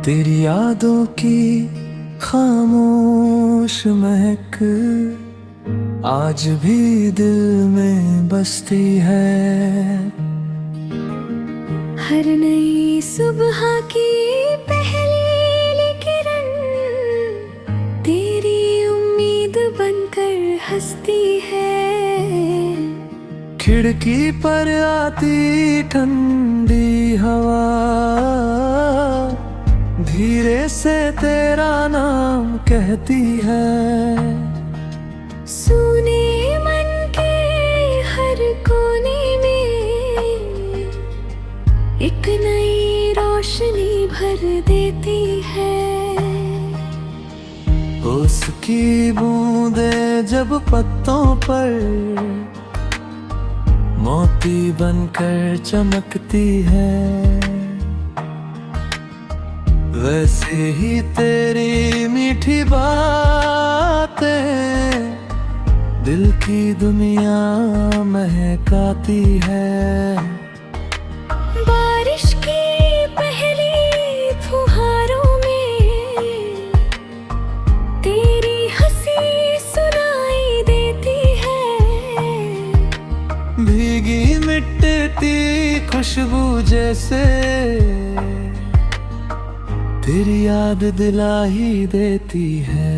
तेरी यादों की खामोश महक आज भी दिल में बसती है। हर नई सुबह की पहली किरण तेरी उम्मीद बनकर हंसती है। खिड़की पर आती ठंडी हवा धीरे से तेरा नाम कहती है। सुने मन के हर कोने में एक नई रोशनी भर देती है। उसकी बूंदें जब पत्तों पर मोती बनकर चमकती है, वैसे ही तेरी मीठी बातें दिल की दुनिया महकाती है। बारिश की पहली फुहारों में तेरी हंसी सुनाई देती है। भीगी मिट्टी खुशबू जैसे तेरी याद दिला ही देती है।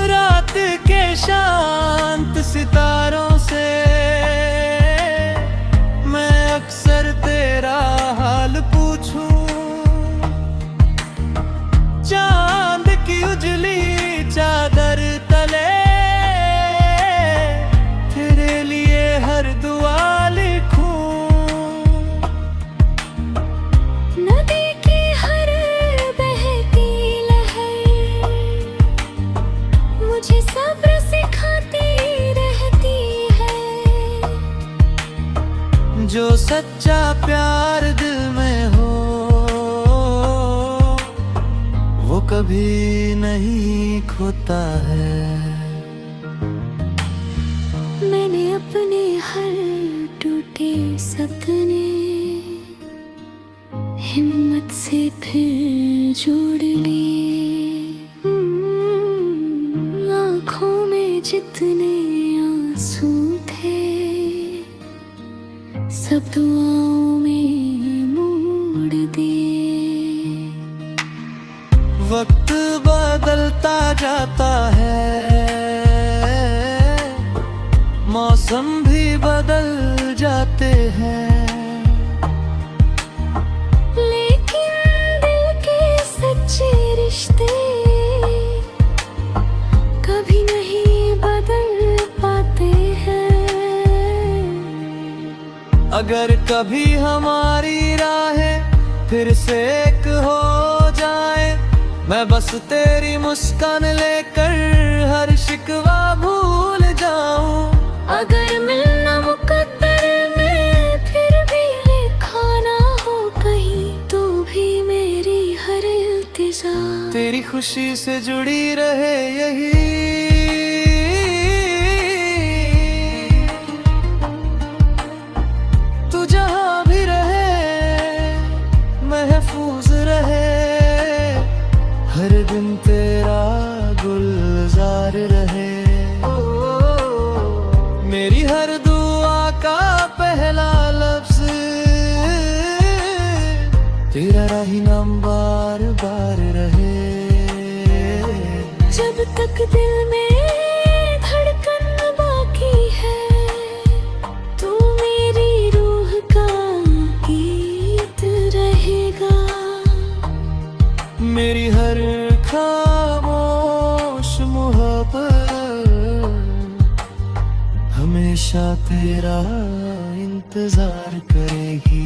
रात के शांत सितारों से मैं अक्सर तेरा हाल पूछूं। चांद की उजली चादर तले तेरे लिए हर दुआ लिखूं। नदी की हर बहती लहर मुझे सब्र सिखाती रहती है। जो सच्चा प्यार दिल में हो वो कभी नहीं खोता है। मैंने अपने हर टूटे सपने हिम्मत से फिर जोड़ लिए। आँखों में जितने आंसू थे सब दुआओं में मोड़ दिए। वक्त बदलता जाता है, मौसम भी बदल जाते हैं, लेकिन दिल के सच्चे रिश्ते कभी नहीं बदल पाते हैं। अगर कभी हमारी राहें फिर से एक हो जाए, मैं बस तेरी मुस्कान लेकर हर शिकवा भूल जाऊं। अगर मिलना मुकद्दर में फिर भी लिखा ना हो कहीं, तो भी मेरी हर इल्तिजा तेरी खुशी से जुड़ी रहे यही। तू जहां भी रहे महफूज रहे, हर दिन तेरा गुलजार रहे। मेरी हर दुआ का पहला लफ्ज तेरा ही नाम बार बार रहे। जब तक दिल में धड़कन बाकी है, तू मेरी रूह का गीत रहेगा। मेरी हर खामोश मोहब्बत हमेशा तेरा इंतजार करेगी।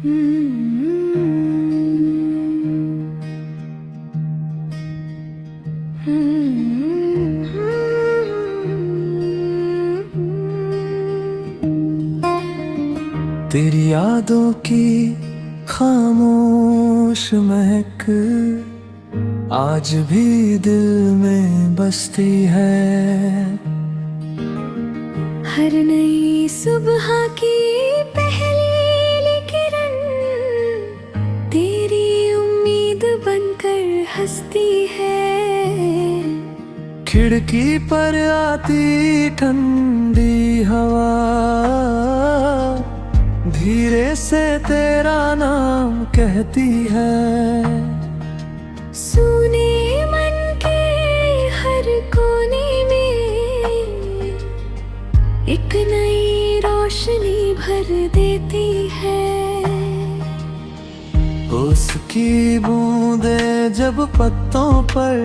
तेरी यादों की खामोश महक आज भी दिल में बसती है। हर नई सुबह की पहली किरण तेरी उम्मीद बनकर हंसती है। खिड़की पर आती ठंडी हवा धीरे से तेरा नाम कहती है। सुने मन के हर कोने में एक नई रोशनी भर देती है। उसकी बूंदें जब पत्तों पर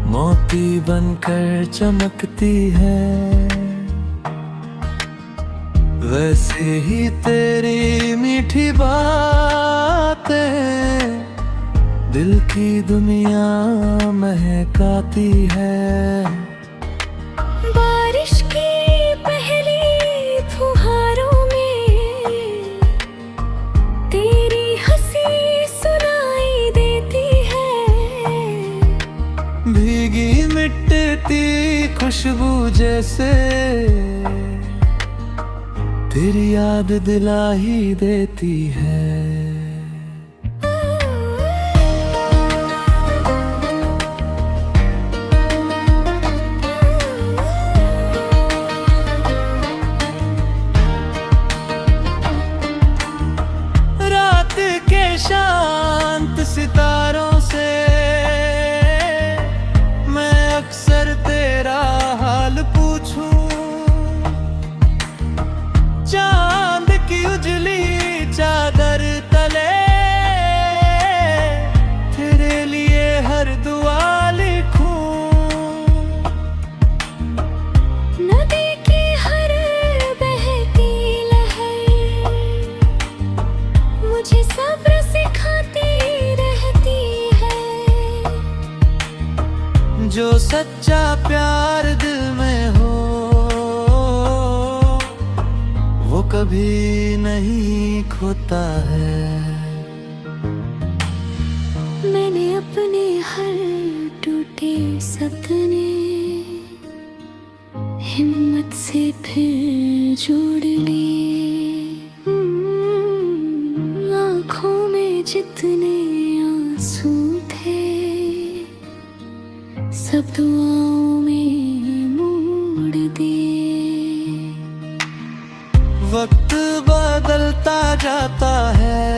मोती बनकर चमकती है, वैसे ही तेरी मीठी बातें दिल की दुनिया महकाती है। बारिश की पहली फुहारों में तेरी हंसी सुनाई देती है। भीगी मिटती खुशबू जैसे तेरी याद दिला ही देती है। रात के शांत सितारों से मैं अक्सर तेरा हाल पूछूं। चांद की उजली चादर तले तेरे लिए हर दुआ लिखूं। नदी की हर बहती लहर मुझे सब्र सिखाती रहती है। जो सच्चा प्यार दिल में हो वो कभी नहीं खोता है। मैंने अपने हर टूटे सपने हिम्मत से फिर जोड़ लिए। आँखों में जितने आंसू थे सब दुआओं में मोड़ दिए। वक्त बदलता जाता है,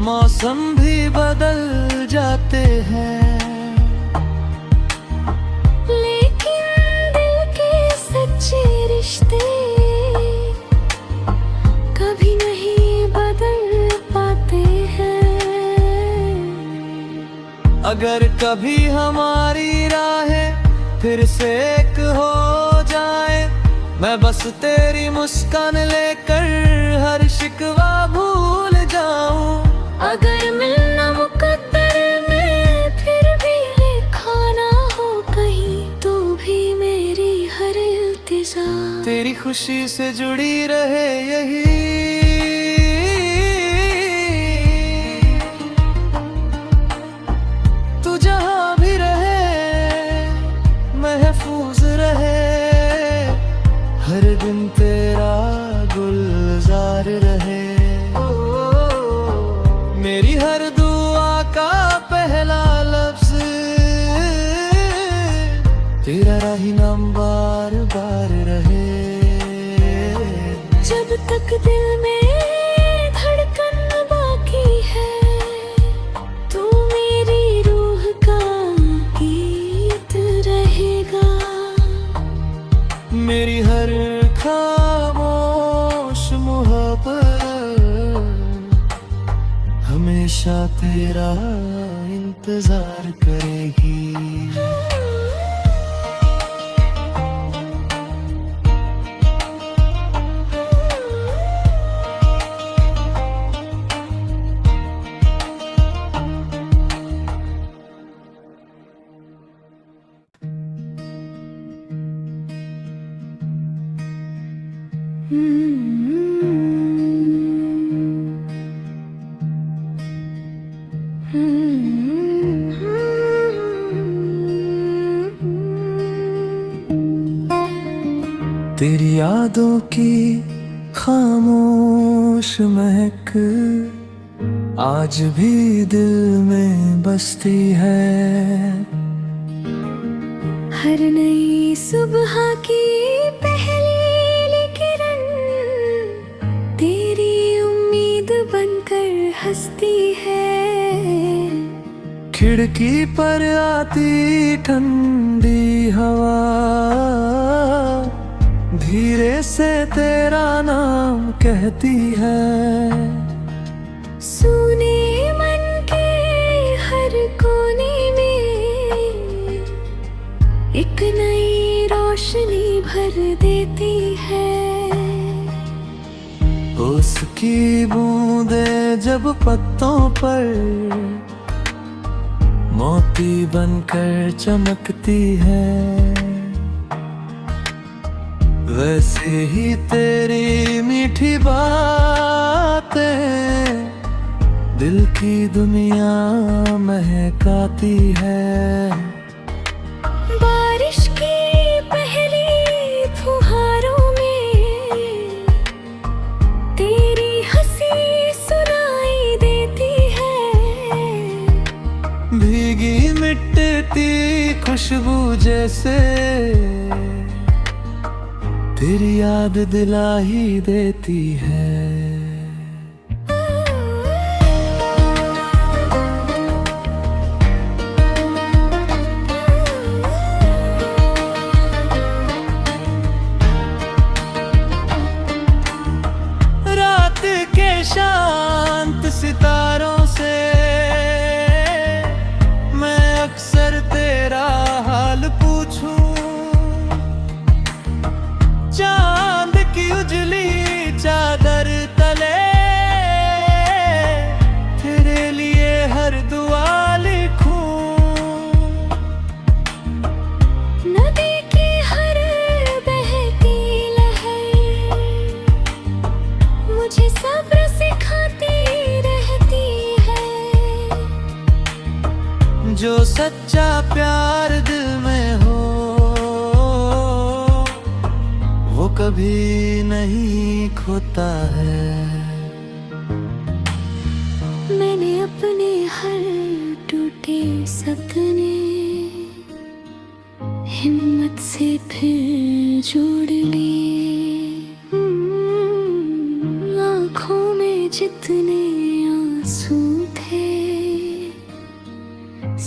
मौसम भी बदल जाते हैं, लेकिन दिल के सच्चे रिश्ते कभी नहीं बदल पाते हैं। अगर कभी हमारी राहें फिर से एक हो जाए, मैं बस तेरी मुस्कान लेकर हर शिकवा भूल जाऊं। अगर मिलना मुकद्दर में फिर भी लिखा ना हो कहीं, तो भी मेरी हर इल्तिजा तेरी खुशी से जुड़ी रहे यही। तू जहां भी रहे महफूज रहे, हर दिन तेरा गुलजार रहे। मेरी हर दुआ का पहला लफ्ज तेरा राही नाम बार बार रहे। जब तक दिल में धड़कन बाकी है, तू मेरी रूह का गीत रहेगा। मेरी हर खामोश मोहब्बत हमेशा तेरा इंतजार करेगी। तेरी यादों की खामोश महक आज भी दिल में बसती है। हर नई सुबह की पहली किरण तेरी उम्मीद बनकर हंसती है। खिड़की पर आती ठंडी हवा धीरे से तेरा नाम कहती है। सुने मन के हर कोने में एक नई रोशनी भर देती है। उसकी बूंदे जब पत्तों पर मोती बनकर चमकती है, वैसे ही तेरी मीठी बातें दिल की दुनिया महकाती है। बारिश की पहली फुहारों में तेरी हंसी सुनाई देती है। भीगी मिटती खुशबू जैसे तेरी याद दिला ही देती है। रात के शांत सितारों से मैं अक्सर तेरा हाल पूछूं। चांद की उजली चादर तले तेरे लिए हर दुआ लिखूं। नदी की हर बहती लहर मुझे सब्र सिखाती रहती है। जो सच्चा प्यार दिल में हो वो कभी नहीं खोता है। मैंने अपने हर टूटे सपने हिम्मत से फिर जोड़ लिए। आँखों में जितने आंसू थे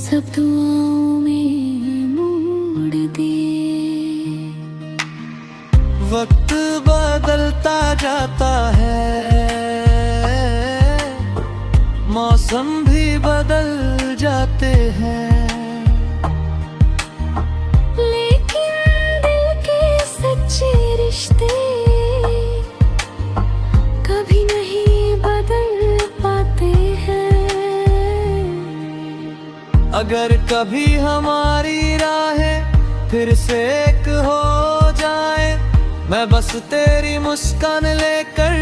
सब दुआओं में मोड़ दिए। वक्त बदलता जाता है, मौसम भी बदल जाते हैं, लेकिन दिल के सच्चे रिश्ते कभी नहीं बदल पाते हैं। अगर कभी हमारी राहें फिर से एक हो जाए, मैं बस तेरी मुस्कान लेकर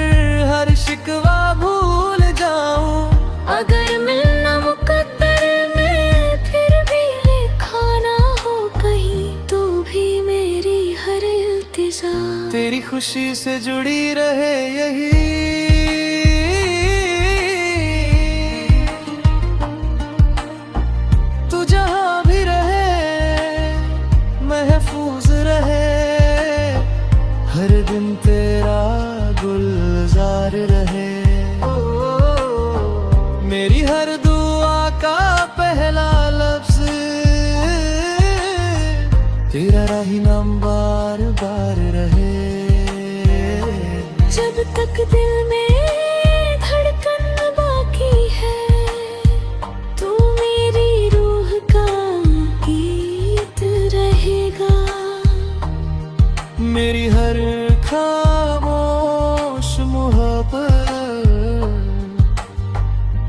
हर शिकवा भूल जाऊं। अगर मिलना मुकद्दर में फिर भी लिखा ना हो कहीं, तो भी मेरी हर इल्तिजा तेरी खुशी से जुड़ी रहे यही। तू जहां भी रहे महफूज रहे, हर दिन तेरा गुलजार रहे। मेरी हर दुआ का पहला लफ्ज तेरा राही नाम बार बार रहे। जब तक दिल में धड़कन बाकी है, तू मेरी रूह का गीत रहेगा। मेरी हर खामोश मोहब्बत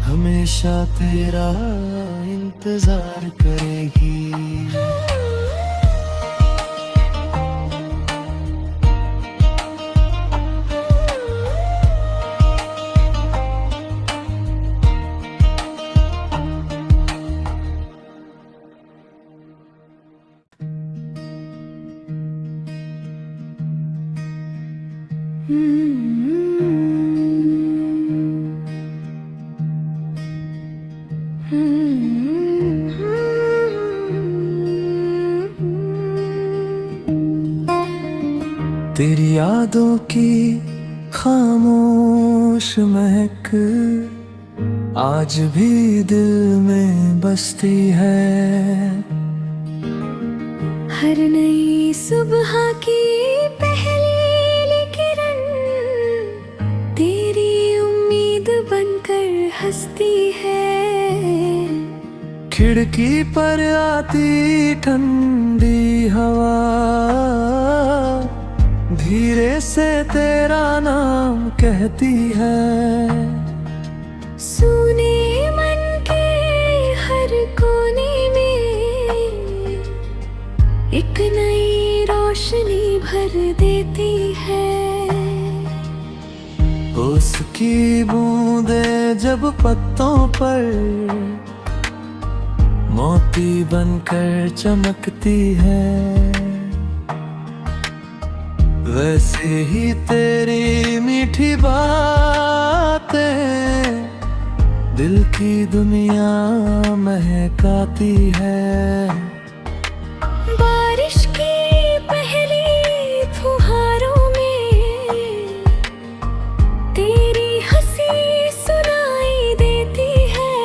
हमेशा तेरा इंतजार करेगी। तेरी यादों की खामोश महक आज भी दिल में बसती है। हर नई सुबह की पहली किरण तेरी उम्मीद बनकर हंसती है। खिड़की पर आती ठंडी हवा धीरे से तेरा नाम कहती है। सुने मन के हर कोने में एक नई रोशनी भर देती है। उसकी बूंदें जब पत्तों पर मोती बनकर चमकती है, वैसे ही तेरी मीठी बातें दिल की दुनिया महकाती है। बारिश की पहली फुहारों में तेरी हंसी सुनाई देती है।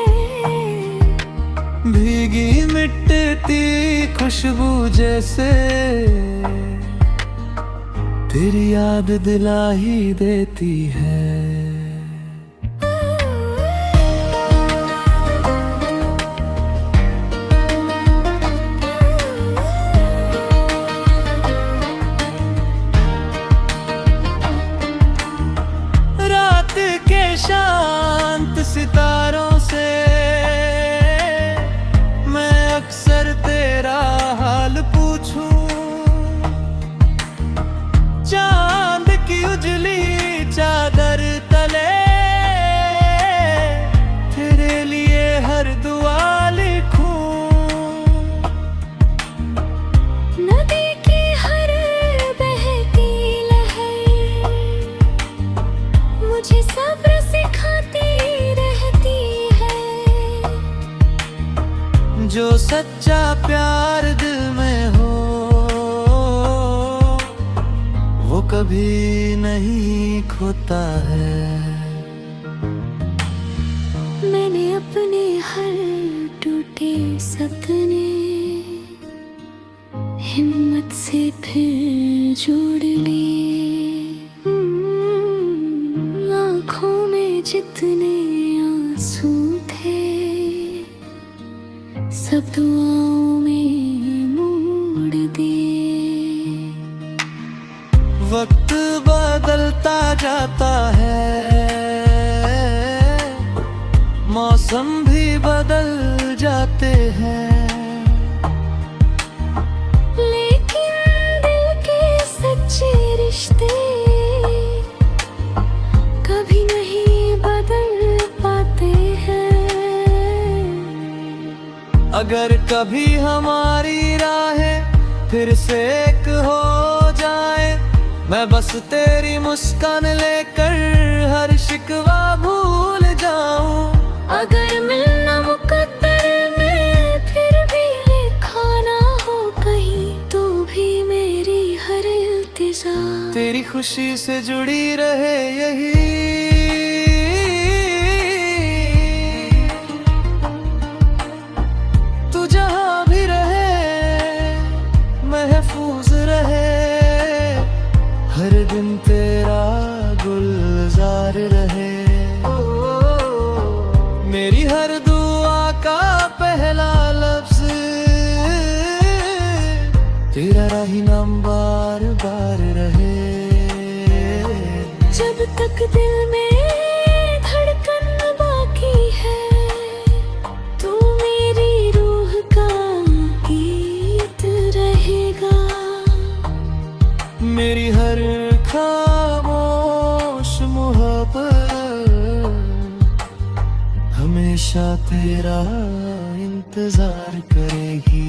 भीगी मिटती खुशबू जैसे तेरी याद दिला ही देती है। रात के शांत सितारों से मैं अक्सर तेरा हाल पूछूं। चांद की उजली चादर तले तेरे लिए हर दुआ लिखूं। नदी की हर बहती लहर मुझे सब्र सिखाती रहती है। जो सच्चा प्यार दिल में हो वो कभी नहीं खोता है। मैंने अपने हर टूटे सपने हिम्मत से फिर जोड़ लिए। आँखों में जितने आंसू थे सब दुआओं में मोड़ दिए। वक्त बदलता जाता है, मौसम भी बदल जाते हैं, लेकिन दिल के सच्चे रिश्ते कभी नहीं बदल पाते हैं। अगर कभी हमारी राहें फिर से एक हो जाए, मैं बस तेरी मुस्कान लेकर हर शिकवा भूल जाऊं। अगर मिलना मुकद्दर में फिर भी लिखा ना हो कहीं, तो भी मेरी हर इल्तिजा तेरी खुशी से जुड़ी रहे यही। तू जहां भी रहे महफूज रहे, हर दिन तेरा गुलजार रहे। मेरी हर दुआ का पहला लफ्ज तेरा ही नाम बार बार रहे। जब तक दिल में धड़कन बाकी है, तू मेरी रूह का गीत रहेगा। मेरी हर खामोश मोहब्बत हमेशा तेरा इंतजार करेगी।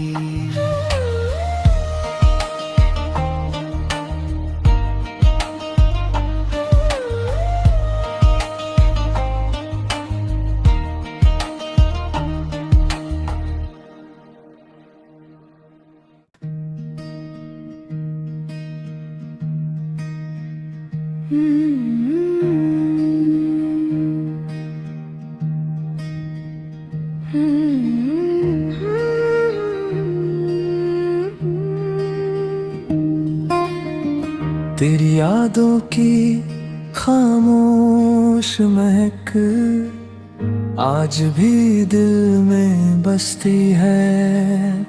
तेरी यादों की खामोश महक आज भी दिल में बसती है।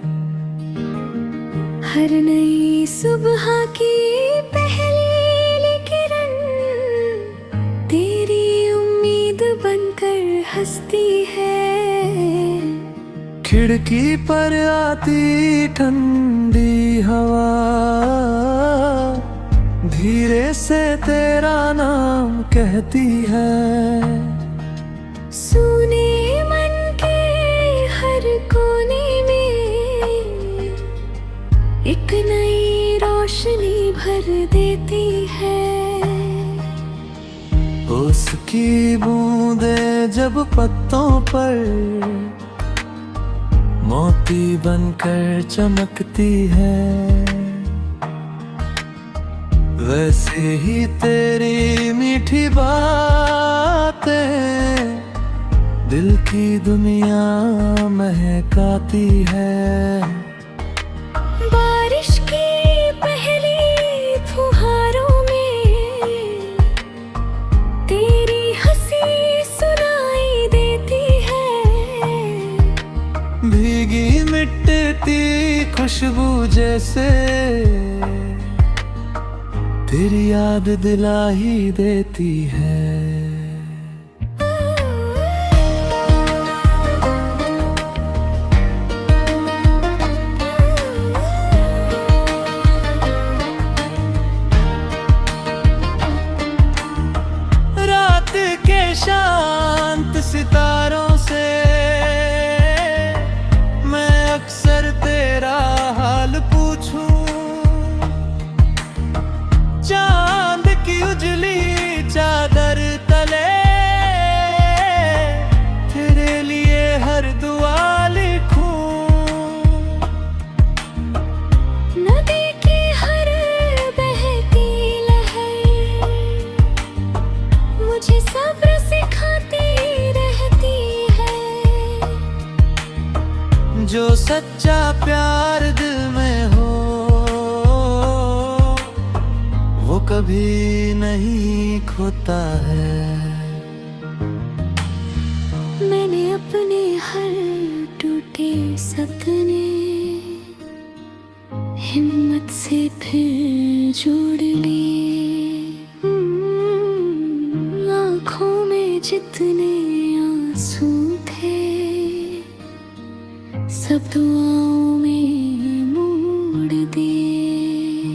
हर नई सुबह की पहली किरण तेरी उम्मीद बनकर हंसती है। खिड़की पर आती ठंडी हवा धीरे से तेरा नाम कहती है। सुने मन के हर कोने में एक नई रोशनी भर देती है। उसकी बूंदें जब पत्तों पर मोती बनकर चमकती है, वैसे ही तेरी मीठी बातें दिल की दुनिया महकाती है। बारिश की पहली फुहारों में तेरी हंसी सुनाई देती है। भीगी मिटती खुशबू जैसे तेरी याद दिला ही देती है। रात के शांत सितारों से मैं अक्सर तेरा हाल पूछूं। चांद की उजली चादर तले तेरे लिए हर दुआ लिखूं। नदी की हर बहती लहर मुझे सब्र सिखाती रहती है। जो सच्चा प्यार दिल में हो वो कभी नहीं खोता है। मैंने अपने हर टूटे सपने हिम्मत से फिर जोड़ लिए। आँखों में जितने आंसू थे सब दुआओं में मोड़ दिए।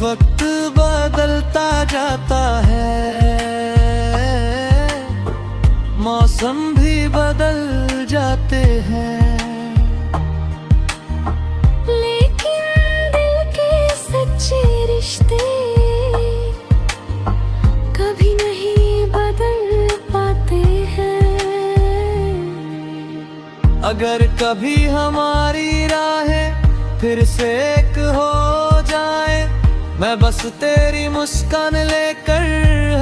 वक्त बदलता जाता है, मौसम भी बदल जाते हैं, लेकिन दिल के सच्चे रिश्ते कभी नहीं बदल पाते हैं। अगर कभी हमारी राहें फिर से एक हो जाए, मैं बस तेरी मुस्कान लेकर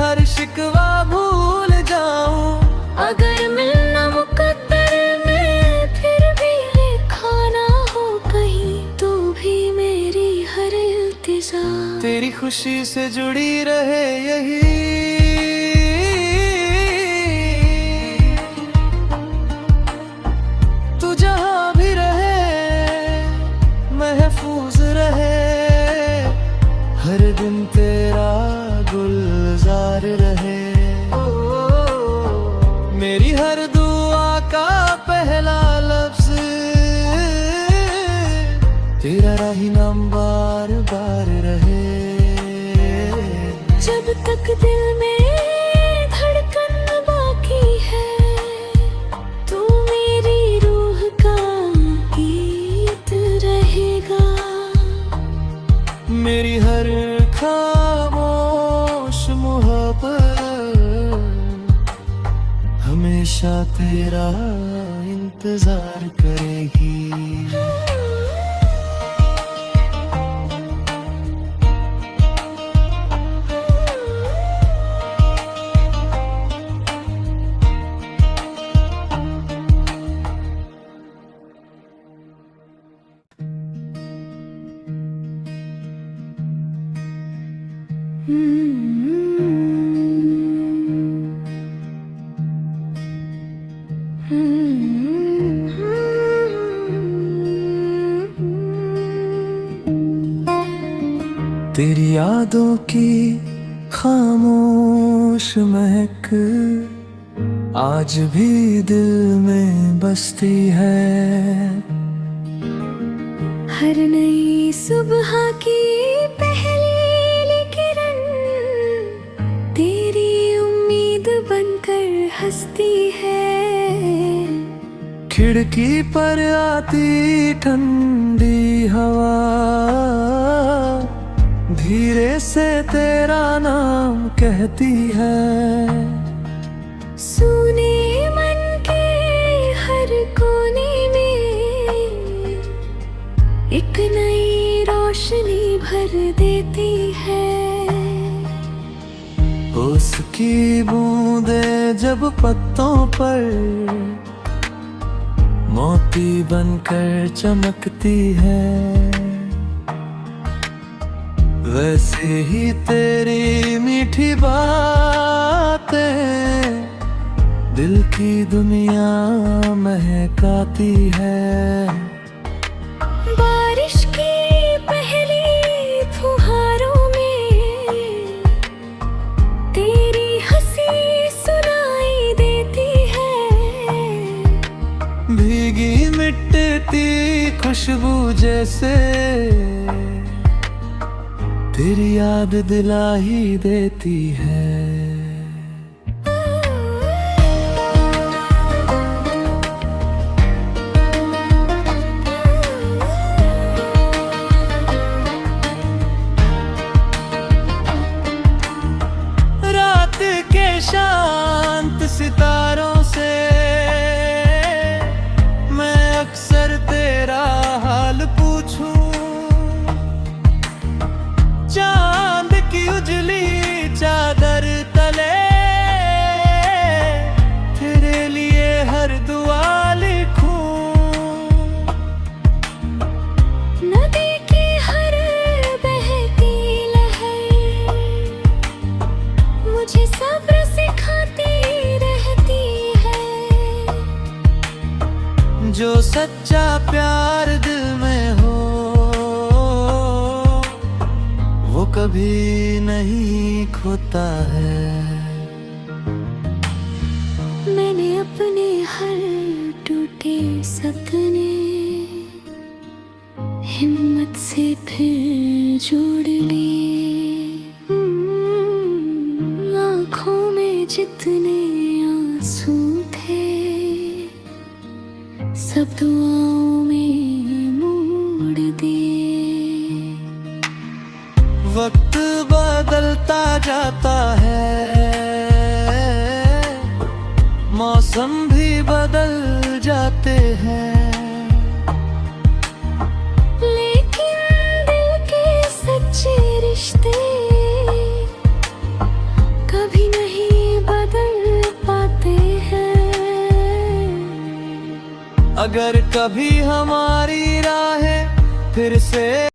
हर शिकवा भूल जाऊं। अगर मिलना मुकद्दर में फिर भी लिखा ना हो कहीं, तो भी मेरी हर इल्तिजा तेरी खुशी से जुड़ी रहे यही। तू जहां भी रहे महफूज रहे, हर दिन तेरा गुलजार रहे। मेरी हर दुआ का पहला लफ्ज तेरा राही नाम बार बार रहे। जब तक दिल में धड़कन बाकी है, तू मेरी रूह का गीत रहेगा। मेरी हर खामोश मोहब्बत हमेशा तेरा इंतजार करेगी। तेरी यादों की खामोश महक आज भी दिल में बसती है। हर नई सुबह की पहली किरण तेरी उम्मीद बनकर हंसती है। खिड़की पर आती ठंडी हवा धीरे से तेरा नाम कहती है। सुने मन के हर कोने में एक नई रोशनी भर देती है। उसकी बूंदें जब पत्तों पर मोती बनकर चमकती है, वैसे ही तेरी मीठी बातें दिल की दुनिया महकाती है। बारिश की पहली फुहारों में तेरी हंसी सुनाई देती है। भीगी मिटती खुशबू जैसे तेरी याद दिला ही देती है। रात के शांत सितारों से मैं अक्सर तेरा हाल पूछूं। चांद की उजली चादर तले तेरे लिए हर दुआ लिखूं। नदी की हर बहती लहर मुझे सब्र सिखाती रहती है। जो सच्चा प्यार दिल में हो वो कभी नहीं खोता है। मैंने अपने हर टूटे सपने हिम्मत से फिर जोड़ लिए। आँखों में जितने आंसू थे सब दुआओं में मोड़ दिए। वक्त बदलता जाता है, मौसम भी बदल जाते हैं, लेकिन दिल के सच्चे रिश्ते कभी नहीं बदल पाते हैं। अगर कभी हमारी राहें फिर से